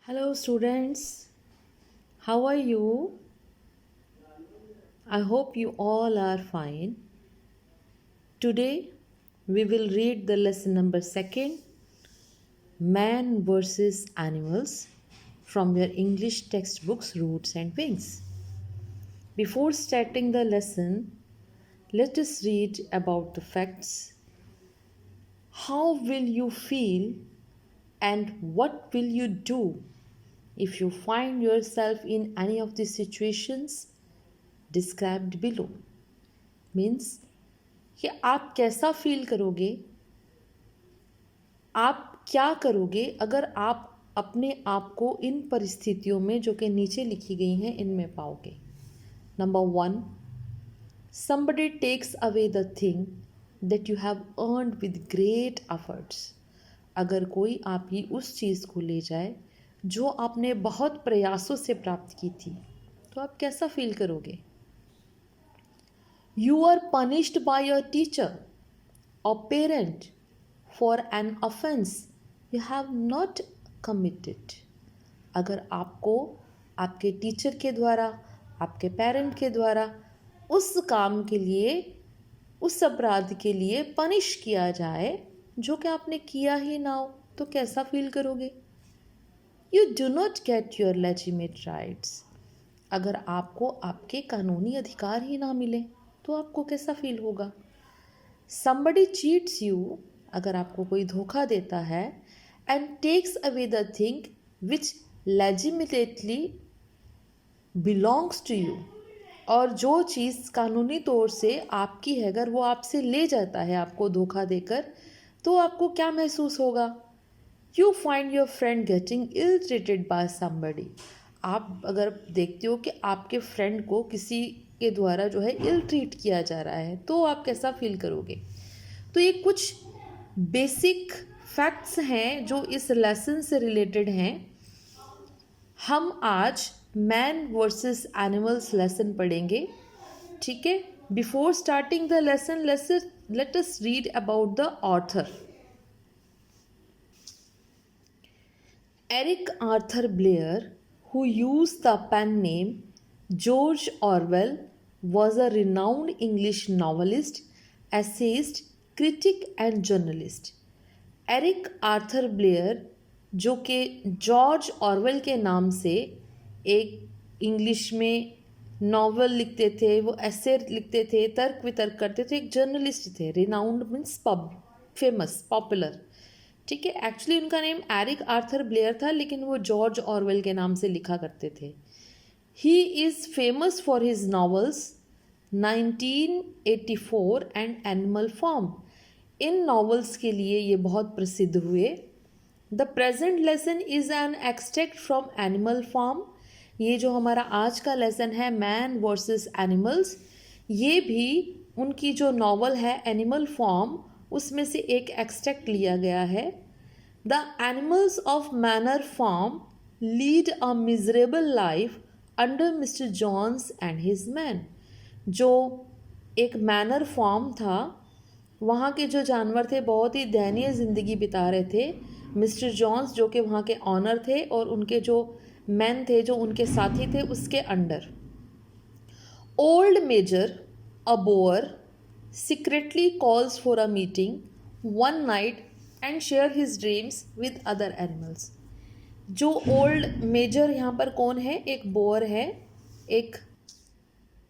Hello, students. How are you? I hope you all are fine. Today, we will read the lesson number second, Man versus Animals, from your English textbooks, Roots and Wings. Before starting the lesson, let us read about the facts. How will you feel and what will you do if you find yourself in any of the situations described below? Means कि आप कैसा feel करोगे, आप क्या करोगे अगर आप अपने आप को इन परिस्थितियों में जो कि नीचे लिखी गई हैं इनमें पाओगे। Number 1, somebody takes away the thing that you have earned with great efforts। अगर कोई आपकी उस चीज़ को ले जाए जो आपने बहुत प्रयासों से प्राप्त की थी तो आप कैसा फील करोगे। You are punished by your teacher or parent for an offense you have not committed। अगर आपको आपके टीचर के द्वारा, आपके पेरेंट के द्वारा उस काम के लिए, उस अपराध के लिए पनिश किया जाए जो कि आपने किया ही ना हो तो कैसा फील करोगे। You do not get your legitimate rights। अगर आपको आपके कानूनी अधिकार ही ना मिले तो आपको कैसा फील होगा। Somebody cheats you, अगर आपको कोई धोखा देता है, and takes away the thing which legitimately belongs to you, और जो चीज़ कानूनी तौर से आपकी है अगर वो आपसे ले जाता है आपको धोखा देकर तो आपको क्या महसूस होगा। You find your friend getting ill treated by somebody। आप अगर देखते हो कि आपके फ्रेंड को किसी के द्वारा जो है इल ट्रीट किया जा रहा है तो आप कैसा फील करोगे। तो ये कुछ बेसिक फैक्ट्स हैं जो इस लेसन से रिलेटेड हैं। हम आज मैन वर्सेस एनिमल्स लेसन पढ़ेंगे, ठीक है। Before starting the lesson let us read about the author. Eric Arthur Blair, who used the pen name George Orwell, was a renowned English novelist, essayist, critic and journalist। Eric Arthur Blair जो कि George Orwell के नाम से एक English में novel लिखते थे, वो ऐसे लिखते थे, तर्क वितर्क करते थे, एक जर्नलिस्ट थे। रिनाउंड मीन्स फेमस, पॉपुलर, ठीक है। एक्चुअली उनका नेम एरिक आर्थर ब्लेयर था लेकिन वो जॉर्ज ऑरवेल के नाम से लिखा करते थे। He is famous for his novels 1984 and Animal Farm. इन नॉवेल्स के लिए ये बहुत प्रसिद्ध हुए। The present lesson is an extract from Animal Farm. ये जो हमारा आज का लेसन है मैन वर्सेस एनिमल्स, ये भी उनकी जो नॉवल है एनिमल फार्म उसमें से एक एक्सट्रैक्ट लिया गया है। The animals of Manor Farm lead a miserable life under mister Jones and his man. जो एक मैनर फार्म था वहाँ के जो जानवर थे बहुत ही दयनीय ज़िंदगी बिता रहे थे। मिस्टर जॉन्स जो कि वहाँ के ऑनर थे और उनके जो मैन थे जो उनके साथी थे उसके under. Old Major a boar secretly calls for a meeting one night and share his dreams with other animals। जो ओल्ड मेजर यहाँ पर कौन है, एक बोअर है, एक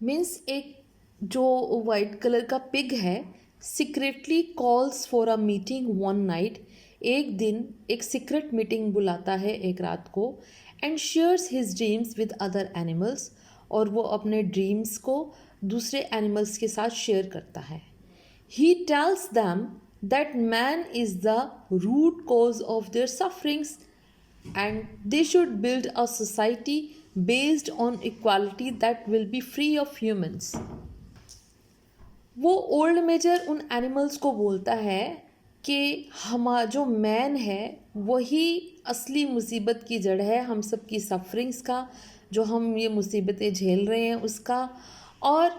मीन्स एक जो वाइट कलर का पिग है। Secretly calls for a meeting one night, एक दिन एक सीक्रेट मीटिंग बुलाता है एक रात को। And shares his dreams with other animals, और वो अपने ड्रीम्स को दूसरे एनिमल्स के साथ शेयर करता है। He tells them that man is the root cause of their sufferings and they should build a society based on equality that will be free of humans. वो ओल्ड मेजर उन animals को बोलता है कि जो man है वही असली मुसीबत की जड़ है हम सब की सफरिंग्स का, जो हम ये मुसीबतें झेल रहे हैं उसका। और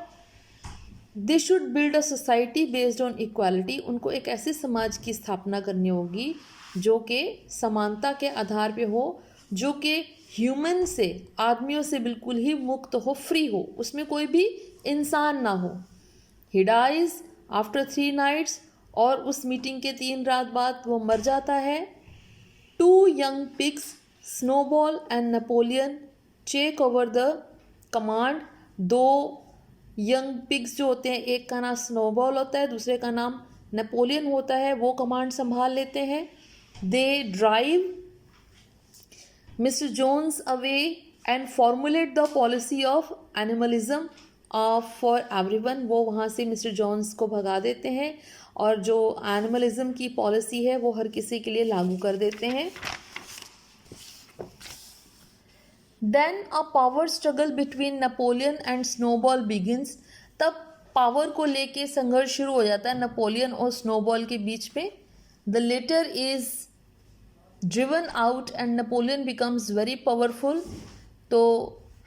दे should build a society based on equality, उनको एक ऐसे समाज की स्थापना करनी होगी जो कि समानता के आधार पे हो, जो कि ह्यूमन से, आदमियों से बिल्कुल ही मुक्त हो, फ्री हो, उसमें कोई भी इंसान ना हो। ही डाइज आफ्टर 3 nights, और उस मीटिंग के 3 रात बाद वो मर जाता है। 2 young pigs, Snowball and Napoleon, take over the command. 2 young pigs जो होते हैं, एक का नाम स्नोबॉल होता है, दूसरे का नाम नेपोलियन होता है, वो कमांड संभाल लेते हैं। They drive mister Jones away and formulate the policy of animalism for everyone. वो वहाँ से मिस्टर जोन्स को भगा देते हैं और जो एनिमलिज्म की पॉलिसी है वो हर किसी के लिए लागू कर देते हैं। Then a power struggle between Napoleon and Snowball begins. तब पावर को लेके संघर्ष शुरू हो जाता है नेपोलियन और स्नोबॉल के बीच में। The latter is driven out and Napoleon becomes very powerful. तो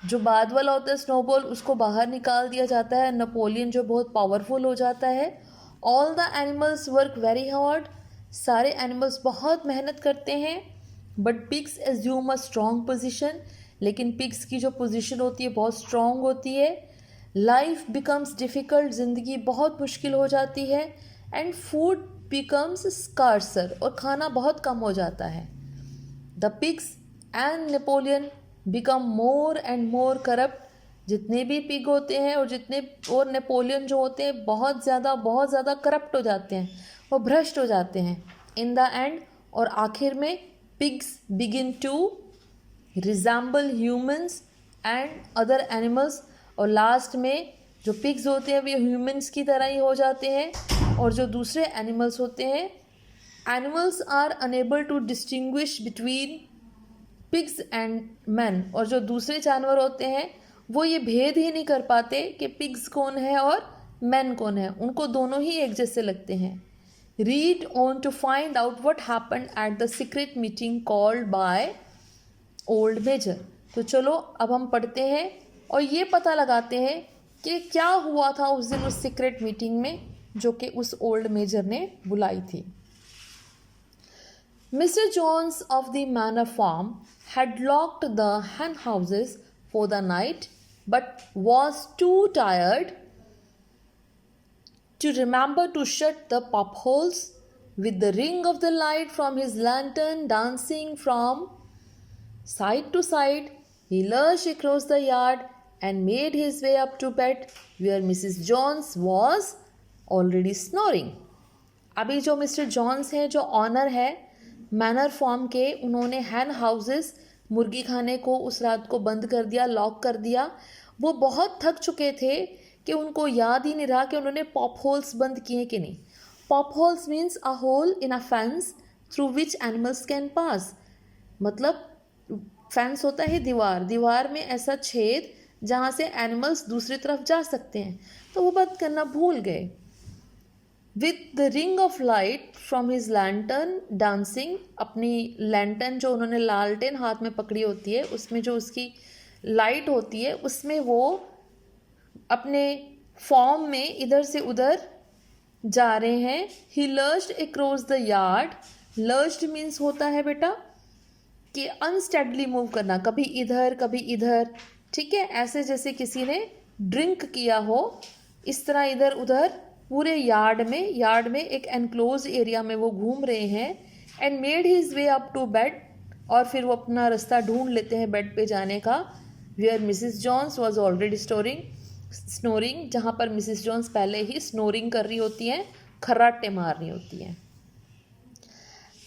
जो बाद वाला होता है स्नोबॉल, उसको बाहर निकाल दिया जाता है, नेपोलियन जो बहुत पावरफुल हो जाता है। All the animals work very hard. सारे एनिमल्स बहुत मेहनत करते हैं। But pigs assume a strong position. लेकिन पिग्स की जो पोजीशन होती है बहुत स्ट्रॉन्ग होती है। लाइफ बिकम्स डिफ़िकल्ट, ज़िंदगी बहुत मुश्किल हो जाती है। एंड फूड बिकम्स स्कार्सर, और खाना बहुत कम हो जाता है। The pigs and Napoleon become more and more corrupt. जितने भी पिग होते हैं और नेपोलियन जो होते हैं बहुत ज़्यादा करप्ट हो जाते हैं, वो भ्रष्ट हो जाते हैं इन द एंड। और आखिर में pigs begin to resemble humans and other animals, और लास्ट में जो पिग्स होते हैं वे ह्यूमंस की तरह ही हो जाते हैं, और जो दूसरे एनिमल्स होते हैं, animals are unable to distinguish between pigs and man. और जो दूसरे जानवर होते हैं वो ये भेद ही नहीं कर पाते कि पिग्स कौन है और मैन कौन है, उनको दोनों ही एक जैसे लगते हैं। Read on to find out what happened at the secret meeting called by old Major. तो चलो अब हम पढ़ते हैं और ये पता लगाते हैं कि क्या हुआ था उस दिन उस सीक्रेट मीटिंग में जो कि उस ओल्ड मेजर ने बुलाई थी। Mister Jones of the Manor Farm had locked the hen houses for the night but was too tired to remember to shut the pop holes. With the ring of the light from his lantern dancing from side to side, he lurched across the yard and made his way up to bed where Mrs. Jones was already snoring. अभी जो mister Johns हैं, जो honour है manner form के, उन्होंने हैन houses, मुर्गी खाने को उस रात को बंद कर दिया, लॉक कर दिया। वो बहुत थक चुके थे कि उनको याद ही नहीं रहा कि उन्होंने पॉप होल्स बंद किए कि नहीं। Pop holes means a hole in a fence through which animals can pass. मतलब फेंस होता है दीवार, दीवार में ऐसा छेद जहाँ से एनिमल्स दूसरी तरफ जा सकते हैं, तो वो बंद करना भूल गए। With the ring of light from his lantern dancing, अपनी लैंटर्न जो उन्होंने लालटेन हाथ में पकड़ी होती है, उसमें जो उसकी लाइट होती है उसमें वो अपने फॉर्म में इधर से उधर जा रहे हैं। ही लर्ज्ड अक्रॉस द यार्ड। लर्ज्ड मीन्स होता है बेटा कि अनस्टेडली मूव करना, कभी इधर कभी इधर, ठीक है, ऐसे जैसे किसी ने ड्रिंक किया हो, इस तरह इधर उधर पूरे यार्ड में एक एनक्लोज एरिया में वो घूम रहे हैं। And made his way up to bed, और फिर वो अपना रास्ता ढूंढ लेते हैं बेड पे जाने का। Where Mrs Jones was already snoring, जहाँ पर मिसिस जॉन्स पहले ही स्नोरिंग कर रही होती हैं, खर्राटे मार रही होती हैं।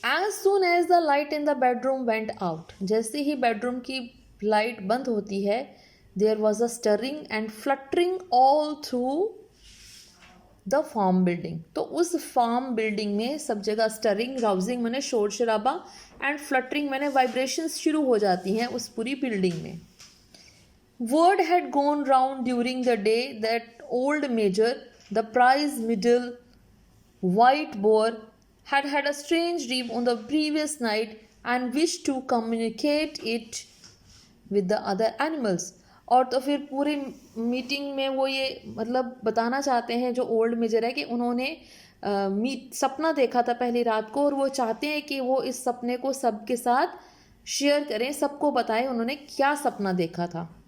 As soon as the light in the bedroom went out, जैसे ही बेडरूम की लाइट बंद होती है, there was a stirring and fluttering all through the farm building. तो उस फार्म बिल्डिंग में सब जगह स्टरिंग, राउजिंग मैंने शोर शराबा, एंड फ्लटरिंग मैंने वाइब्रेशंस शुरू हो जाती हैं उस पूरी बिल्डिंग में। Word had gone round during the day that old Major, the prize middle white boar, had had a strange dream on the previous night and wished to communicate it with the other animals. और तो फिर पूरी meeting में वो ये मतलब बताना चाहते हैं जो ओल्ड मेजर है कि उन्होंने सपना देखा था पहली रात को, और वो चाहते हैं कि वो इस सपने को सबके साथ शेयर करें, सबको बताएं उन्होंने क्या सपना देखा था।